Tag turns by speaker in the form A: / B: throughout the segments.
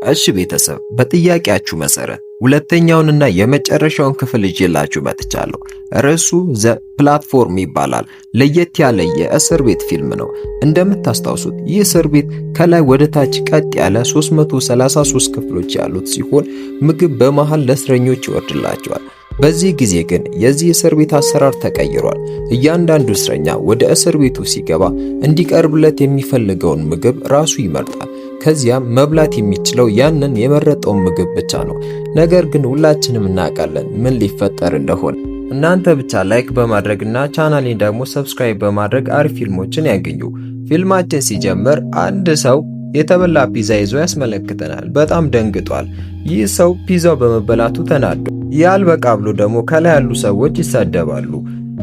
A: እሺ ቤተሰብ በጥያቄያችሁ መሰረት ሁለተኛውንና የመጨረሻውን ክፍል ይዤላችሁ መጥቻለሁ። ርዕሱ ዘ ፕላትፎርም ይባላል። ለየት ያለ የእስር ቤት ፊልም ነው። እንደምታስታውሱት ይህ እስር ቤት ከላይ ወደ ታች ቀጥ ያለ 333 ክፍሎች ያሉት ሲሆን ምግብ በመሃል ለእስረኞች ይወርድላቸዋል። በዚህ ጊዜ ግን የዚህ እስር ቤት አሰራር ተቀይሯል። እያንዳንዱ እስረኛ ወደ እስር ቤቱ ሲገባ እንዲቀርብለት የሚፈልገውን ምግብ ራሱ ይመርጣል። ከዚያም መብላት የሚችለው ያንን የመረጠውን ምግብ ብቻ ነው። ነገር ግን ሁላችንም እናውቃለን ምን ሊፈጠር እንደሆነ። እናንተ ብቻ ላይክ በማድረግና ቻናሌን ደግሞ ሰብስክራይብ በማድረግ አሪፍ ፊልሞችን ያገኙ። ፊልማችን ሲጀምር አንድ ሰው የተበላ ፒዛ ይዞ ያስመለክተናል። በጣም ደንግጧል። ይህ ሰው ፒዛው በመበላቱ ተናዶ ያልበቃ ብሎ ደግሞ ከላይ ያሉ ሰዎች ይሳደባሉ።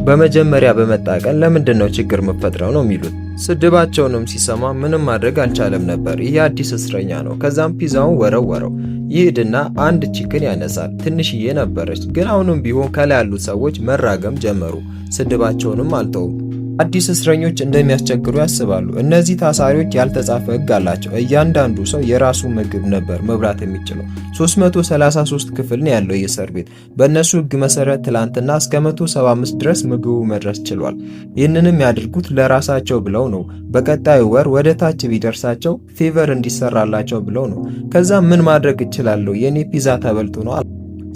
A: በመጀመሪያ በመጣ ቀን ለምንድነው ችግር መፈጥረው ነው የሚሉት። ስድባቸውንም ሲሰማ ምንም ማድረግ አልቻለም ነበር። ይህ አዲስ እስረኛ ነው። ከዛም ፒዛውን ወረወረው። ይሄድና አንድ ቺክን ያነሳል። ትንሽዬ ነበረች፣ ግን አሁንም ቢሆን ከላይ ያሉት ሰዎች መራገም ጀመሩ። ስድባቸውንም አልተውም። አዲስ እስረኞች እንደሚያስቸግሩ ያስባሉ። እነዚህ ታሳሪዎች ያልተጻፈ ሕግ አላቸው። እያንዳንዱ ሰው የራሱ ምግብ ነበር መብላት የሚችለው። 333 ክፍል ነው ያለው የእስር ቤት። በእነሱ ሕግ መሰረት ትላንትና እስከ 175 ድረስ ምግቡ መድረስ ችሏል። ይህንንም ያድርጉት ለራሳቸው ብለው ነው። በቀጣዩ ወር ወደ ታች ቢደርሳቸው ፌቨር እንዲሰራላቸው ብለው ነው። ከዛ ምን ማድረግ እችላለሁ? የኔ ፒዛ ተበልቶ ነው።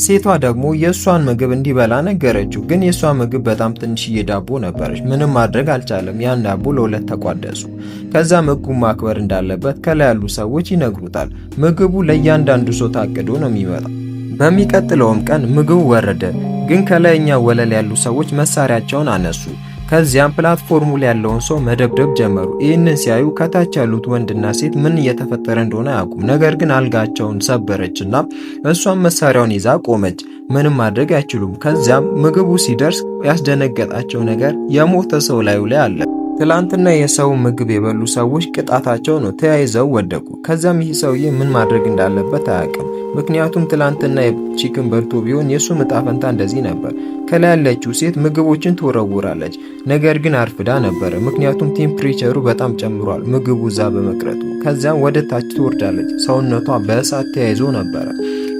A: ሴቷ ደግሞ የሷን ምግብ እንዲበላ ነገረችው። ግን የሷ ምግብ በጣም ትንሽዬ ዳቦ ነበረች። ምንም ማድረግ አልቻለም። ያን ዳቦ ለሁለት ተቋደሱ። ከዛ ምግቡን ማክበር እንዳለበት ከላይ ያሉ ሰዎች ይነግሩታል። ምግቡ ለእያንዳንዱ ሰው ታቅዶ ነው የሚመጣው። በሚቀጥለውም ቀን ምግቡ ወረደ። ግን ከላይኛ ወለል ያሉ ሰዎች መሳሪያቸውን አነሱ። ከዚያም ፕላትፎርሙ ላይ ያለውን ሰው መደብደብ ጀመሩ። ይህንን ሲያዩ ከታች ያሉት ወንድና ሴት ምን እየተፈጠረ እንደሆነ አያውቁም። ነገር ግን አልጋቸውን ሰበረችና እሷም መሳሪያውን ይዛ ቆመች። ምንም ማድረግ አይችሉም። ከዚያም ምግቡ ሲደርስ ያስደነገጣቸው ነገር የሞተ ሰው ላዩ ላይ አለ። ትላንትና የሰው ምግብ የበሉ ሰዎች ቅጣታቸው ነው። ተያይዘው ወደቁ። ከዛም ይህ ሰውዬ ምን ማድረግ እንዳለበት አያውቅም። ምክንያቱም ትላንትና ቺክን በልቶ ቢሆን የሱ ዕጣ ፈንታ እንደዚህ ነበር። ከላይ ያለችው ሴት ምግቦችን ትወረውራለች። ነገር ግን አርፍዳ ነበረ፣ ምክንያቱም ቴምፕሬቸሩ በጣም ጨምሯል ምግቡ እዛ በመቅረቱ። ከዚያም ወደ ታች ትወርዳለች። ሰውነቷ በእሳት ተያይዞ ነበረ።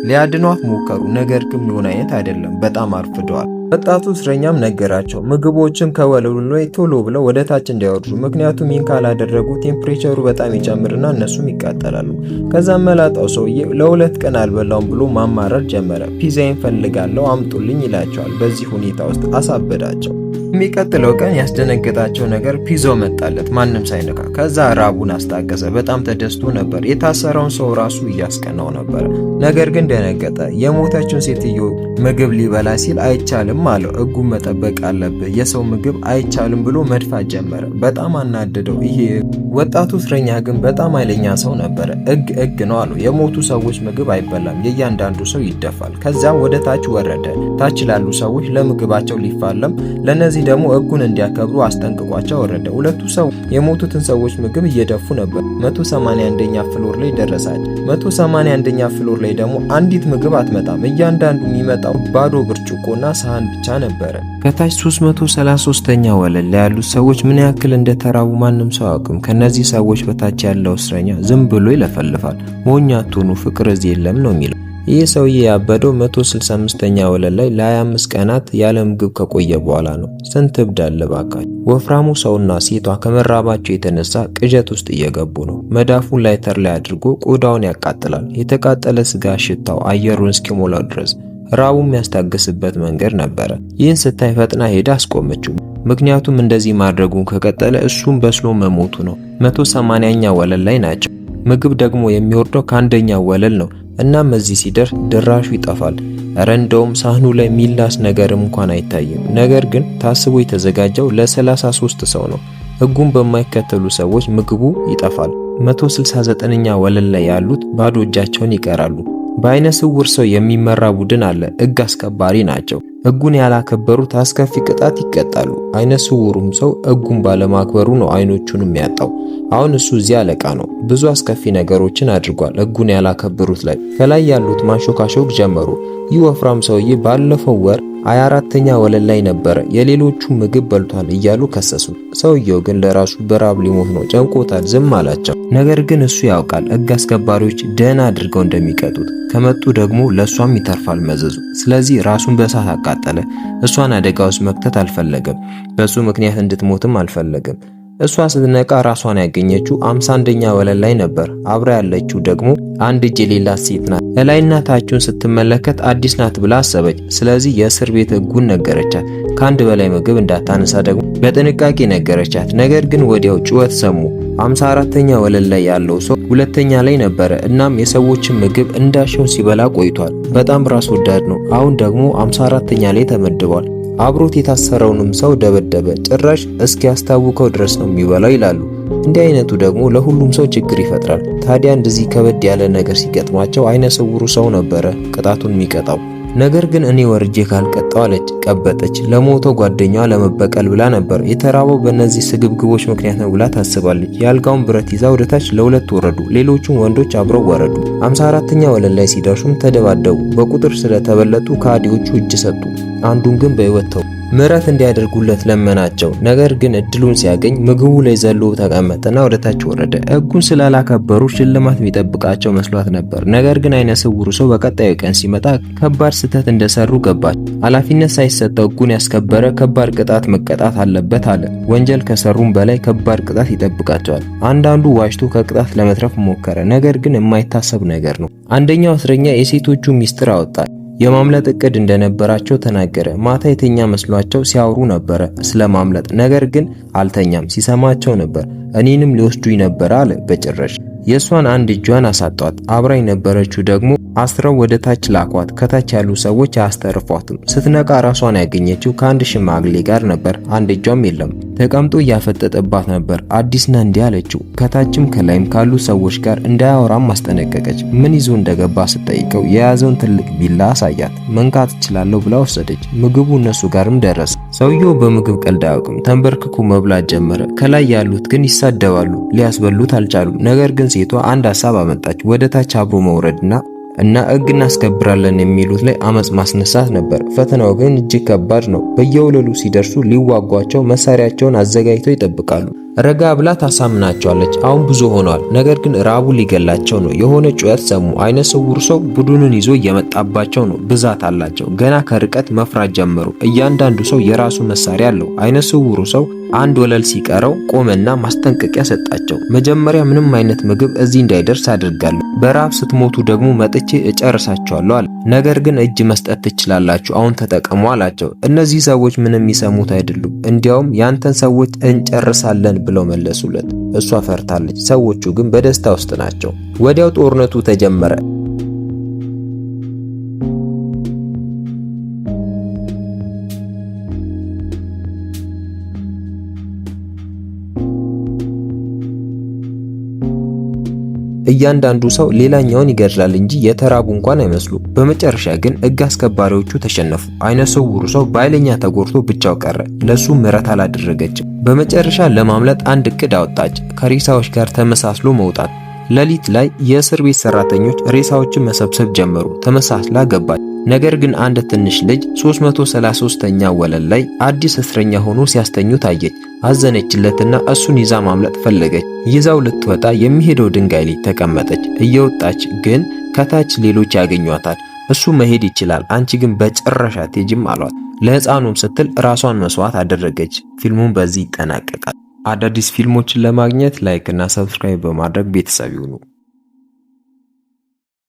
A: ሊያድኗት ሞከሩ፣ ነገር ግን ምን አይነት አይደለም፣ በጣም አርፍደዋል። ወጣቱ እስረኛም ነገራቸው ምግቦችን ከወለሉ ላይ ቶሎ ብለው ወደ ታች እንዲያወርዱ፣ ምክንያቱም ይህን ካላደረጉ ቴምፕሬቸሩ በጣም ይጨምርና እነሱም ይቃጠላሉ። ከዛም መላጣው ሰውዬ ለሁለት ቀን አልበላውም ብሎ ማማረር ጀመረ። ፒዛዬን ፈልጋለሁ አምጡልኝ ይላቸዋል። በዚህ ሁኔታ ውስጥ አሳበዳቸው። የሚቀጥለው ቀን ያስደነገጣቸው ነገር ፒዛው መጣለት ማንም ሳይነካ። ከዛ ራቡን አስታገሰ። በጣም ተደስቶ ነበር። የታሰረውን ሰው ራሱ እያስቀናው ነበር። ነገር ግን ደነገጠ። የሞተችውን ሴትዮ ምግብ ሊበላ ሲል አይቻልም አለው። ሕጉን መጠበቅ አለብህ፣ የሰው ምግብ አይቻልም ብሎ መድፋት ጀመረ። በጣም አናደደው። ይሄ ወጣቱ እስረኛ ግን በጣም ኃይለኛ ሰው ነበረ። ሕግ ነው አለው። የሞቱ ሰዎች ምግብ አይበላም፣ የእያንዳንዱ ሰው ይደፋል። ከዚያም ወደ ታች ወረደ። ታች ላሉ ሰዎች ለምግባቸው ሊፋለም፣ ለነዚህ ደግሞ ሕጉን እንዲያከብሩ አስጠንቅቋቸው ወረደ። ሁለቱ ሰው የሞቱትን ሰዎች ምግብ እየደፉ ነበር። 181ኛ ፍሎር ላይ ደረሳች። 181ኛ ፍሎር ላይ ደግሞ አንዲት ምግብ አትመጣም። እያንዳንዱ የሚመጣው ባዶ ብርጭቆና ሳህን ብቻ ነበረ። ከታች 333ኛ ወለል ላይ ያሉት ሰዎች ምን ያክል እንደተራቡ ማንም ሰው አያውቅም። ከነዚህ ሰዎች በታች ያለው እስረኛ ዝም ብሎ ይለፈልፋል። ሞኝ አትሁኑ፣ ፍቅር እዚህ የለም ነው የሚለው። ይህ ሰውዬ ያበደው 165ኛ ወለል ላይ ለ25 ቀናት ያለ ምግብ ከቆየ በኋላ ነው። ስንት እብድ አለ ባካችሁ። ወፍራሙ ሰውና ሴቷ ከመራባቸው የተነሳ ቅዠት ውስጥ እየገቡ ነው። መዳፉን ላይተር ላይ አድርጎ ቆዳውን ያቃጥላል። የተቃጠለ ስጋ ሽታው አየሩን እስኪሞላው ድረስ ራቡም ያስታገስበት መንገድ ነበረ። ይህን ስታይ ፈጥና ሄዳ አስቆመችው። ምክንያቱም እንደዚህ ማድረጉን ከቀጠለ እሱም በስሎ መሞቱ ነው። 180ኛ ወለል ላይ ናቸው። ምግብ ደግሞ የሚወርደው ከአንደኛ ወለል ነው። እናም እዚህ ሲደርስ ድራሹ ይጠፋል። እረ እንደውም ሳህኑ ላይ ሚላስ ነገርም እንኳን አይታይም። ነገር ግን ታስቦ የተዘጋጀው ለ33 ሰው ነው። ሕጉን በማይከተሉ ሰዎች ምግቡ ይጠፋል። 169ኛ ወለል ላይ ያሉት ባዶ እጃቸውን ይቀራሉ። በአይነ ስውር ሰው የሚመራ ቡድን አለ። ሕግ አስከባሪ ናቸው። ሕጉን ያላከበሩት አስከፊ ቅጣት ይቀጣሉ። አይነ ስውሩም ሰው ሕጉን ባለማክበሩ ነው አይኖቹን የሚያጣው። አሁን እሱ እዚህ አለቃ ነው። ብዙ አስከፊ ነገሮችን አድርጓል። ሕጉን ያላከበሩት ላይ ከላይ ያሉት ማሾካሾክ ጀመሩ። ይህ ወፍራም ሰውዬ ባለፈው ወር 24ኛ ወለል ላይ ነበረ። የሌሎቹ ምግብ በልቷል እያሉ ከሰሱ። ሰውየው ግን ለራሱ በራብ ሊሞት ነው፣ ጨንቆታል፣ ዝም አላቸው። ነገር ግን እሱ ያውቃል ሕግ አስከባሪዎች ደህና አድርገው እንደሚቀጡት፣ ከመጡ ደግሞ ለሷም ይተርፋል መዘዙ። ስለዚህ ራሱን በእሳት አቃጠለ። እሷን አደጋ ውስጥ መክተት አልፈለገም። በሱ ምክንያት እንድትሞትም አልፈለገም። እሷ ስትነቃ ራሷን ያገኘችው 51ኛ ወለል ላይ ነበር። አብራ ያለችው ደግሞ አንድ እጅ የሌላት ሴት ናት። እላይና ታቹን ስትመለከት አዲስ ናት ብላ አሰበች። ስለዚህ የእስር ቤት ሕጉን ነገረቻት። ከአንድ በላይ ምግብ እንዳታነሳ ደግሞ በጥንቃቄ ነገረቻት። ነገር ግን ወዲያው ጩኸት ሰሙ። 54ኛ ወለል ላይ ያለው ሰው ሁለተኛ ላይ ነበረ። እናም የሰዎችን ምግብ እንዳሻው ሲበላ ቆይቷል። በጣም ራስ ወዳድ ነው። አሁን ደግሞ 54ኛ ላይ ተመድቧል። አብሮት የታሰረውንም ሰው ደበደበ። ጭራሽ እስኪያስታውከው ድረስ ነው የሚበላው ይላሉ። እንዲህ አይነቱ ደግሞ ለሁሉም ሰው ችግር ይፈጥራል። ታዲያ እንደዚህ ከበድ ያለ ነገር ሲገጥማቸው አይነ ስውሩ ሰው ነበረ ቅጣቱን የሚቀጣው። ነገር ግን እኔ ወርጄ ካልቀጣው አለች። ቀበጠች። ለሞተው ጓደኛዋ ለመበቀል ብላ ነበር። የተራበው በእነዚህ ስግብግቦች ምክንያት ነው ብላ ታስባለች። የአልጋውን ብረት ይዛ ወደታች ለሁለት ወረዱ። ሌሎቹም ወንዶች አብረው ወረዱ። 54ኛ ወለል ላይ ሲደርሱም ተደባደቡ። በቁጥር ስለተበለጡ ከሃዲዎቹ እጅ ሰጡ። አንዱን ግን በሕይወት ተው። ምሕረት እንዲያደርጉለት ለመናቸው። ነገር ግን እድሉን ሲያገኝ ምግቡ ላይ ዘሎ ተቀመጠና ወደታች ወረደ። ሕጉን ስላላከበሩ ሽልማት የሚጠብቃቸው መስሏት ነበር። ነገር ግን አይነ ስውሩ ሰው በቀጣዩ ቀን ሲመጣ ከባድ ስህተት እንደሰሩ ገባች። ኃላፊነት ሳይሰጠው ሕጉን ያስከበረ ከባድ ቅጣት መቀጣት አለበት አለ። ወንጀል ከሰሩም በላይ ከባድ ቅጣት ይጠብቃቸዋል። አንዳንዱ ዋሽቶ ከቅጣት ለመትረፍ ሞከረ። ነገር ግን የማይታሰብ ነገር ነው። አንደኛው እስረኛ የሴቶቹ ሚስጥር አወጣ። የማምለጥ እቅድ እንደነበራቸው ተናገረ። ማታ የተኛ መስሏቸው ሲያወሩ ነበረ ስለማምለጥ። ነገር ግን አልተኛም፣ ሲሰማቸው ነበር። እኔንም ሊወስዱኝ ነበር አለ። በጭራሽ። የእሷን አንድ እጇን አሳጧት። አብራ የነበረችው ደግሞ አስረው ወደ ታች ላኳት። ከታች ያሉ ሰዎች አያስተርፏትም። ስትነቃ ራሷን ያገኘችው ከአንድ ሽማግሌ ጋር ነበር። አንድ እጇም የለም። ተቀምጦ እያፈጠጠባት ነበር። አዲስና እንዲህ አለችው። ከታችም ከላይም ካሉ ሰዎች ጋር እንዳያወራም ማስጠነቀቀች። ምን ይዞ እንደገባ ስትጠይቀው የያዘውን ትልቅ ቢላ አሳያት። መንካት እችላለሁ ብላ ወሰደች። ምግቡ እነሱ ጋርም ደረሰ። ሰውየው በምግብ ቀልድ አያውቅም። ተንበርክኮ መብላት ጀመረ። ከላይ ያሉት ግን ይሳደባሉ። ሊያስበሉት አልቻሉም። ነገር ግን ሴቷ አንድ ሀሳብ አመጣች። ወደ ታች አብሮ መውረድና ሕግ እናስከብራለን የሚሉት ላይ አመጽ ማስነሳት ነበር። ፈተናው ግን እጅግ ከባድ ነው። በየወለሉ ሲደርሱ ሊዋጓቸው መሳሪያቸውን አዘጋጅተው ይጠብቃሉ። ረጋ ብላ ታሳምናቸዋለች። አሁን ብዙ ሆነዋል። ነገር ግን ራቡ ሊገላቸው ነው። የሆነ ጩኸት ሰሙ። አይነ ስውሩ ሰው ቡድኑን ይዞ እየመጣባቸው ነው። ብዛት አላቸው። ገና ከርቀት መፍራት ጀመሩ። እያንዳንዱ ሰው የራሱ መሳሪያ አለው። አይነ ስውሩ ሰው አንድ ወለል ሲቀረው ቆመና ማስጠንቀቂያ ሰጣቸው። መጀመሪያ ምንም አይነት ምግብ እዚህ እንዳይደርስ አድርጋለሁ። በራብ ስትሞቱ ደግሞ መጥቼ እጨርሳቸዋለሁ አለ። ነገር ግን እጅ መስጠት ትችላላችሁ፣ አሁን ተጠቀሙ አላቸው። እነዚህ ሰዎች ምንም የሚሰሙት አይደሉም። እንዲያውም ያንተን ሰዎች እንጨርሳለን ብለው መለሱለት። እሷ ፈርታለች። ሰዎቹ ግን በደስታ ውስጥ ናቸው። ወዲያው ጦርነቱ ተጀመረ። እያንዳንዱ ሰው ሌላኛውን ይገድላል እንጂ የተራቡ እንኳን አይመስሉ። በመጨረሻ ግን ሕግ አስከባሪዎቹ ተሸነፉ። አይነ ስውሩ ሰው በኃይለኛ ተጎድቶ ብቻው ቀረ። ለሱ ምሕረት አላደረገችም። በመጨረሻ ለማምለጥ አንድ እቅድ አወጣች። ከሬሳዎች ጋር ተመሳስሎ መውጣት። ሌሊት ላይ የእስር ቤት ሰራተኞች ሬሳዎችን መሰብሰብ ጀመሩ። ተመሳስላ ገባች። ነገር ግን አንድ ትንሽ ልጅ 333ኛ ወለል ላይ አዲስ እስረኛ ሆኖ ሲያስተኙ ታየች። አዘነችለትና እሱን ይዛ ማምለጥ ፈለገች። ይዛው ልትወጣ የሚሄደው ድንጋይ ላይ ተቀመጠች። እየወጣች ግን ከታች ሌሎች ያገኟታል። እሱ መሄድ ይችላል፣ አንቺ ግን በጭራሽ አትሄጂም አሏት። ለሕፃኑም ስትል ራሷን መስዋዕት አደረገች። ፊልሙን በዚህ ይጠናቀቃል። አዳዲስ ፊልሞችን ለማግኘት ላይክ እና ሰብስክራይብ በማድረግ ቤተሰብ ይሁኑ።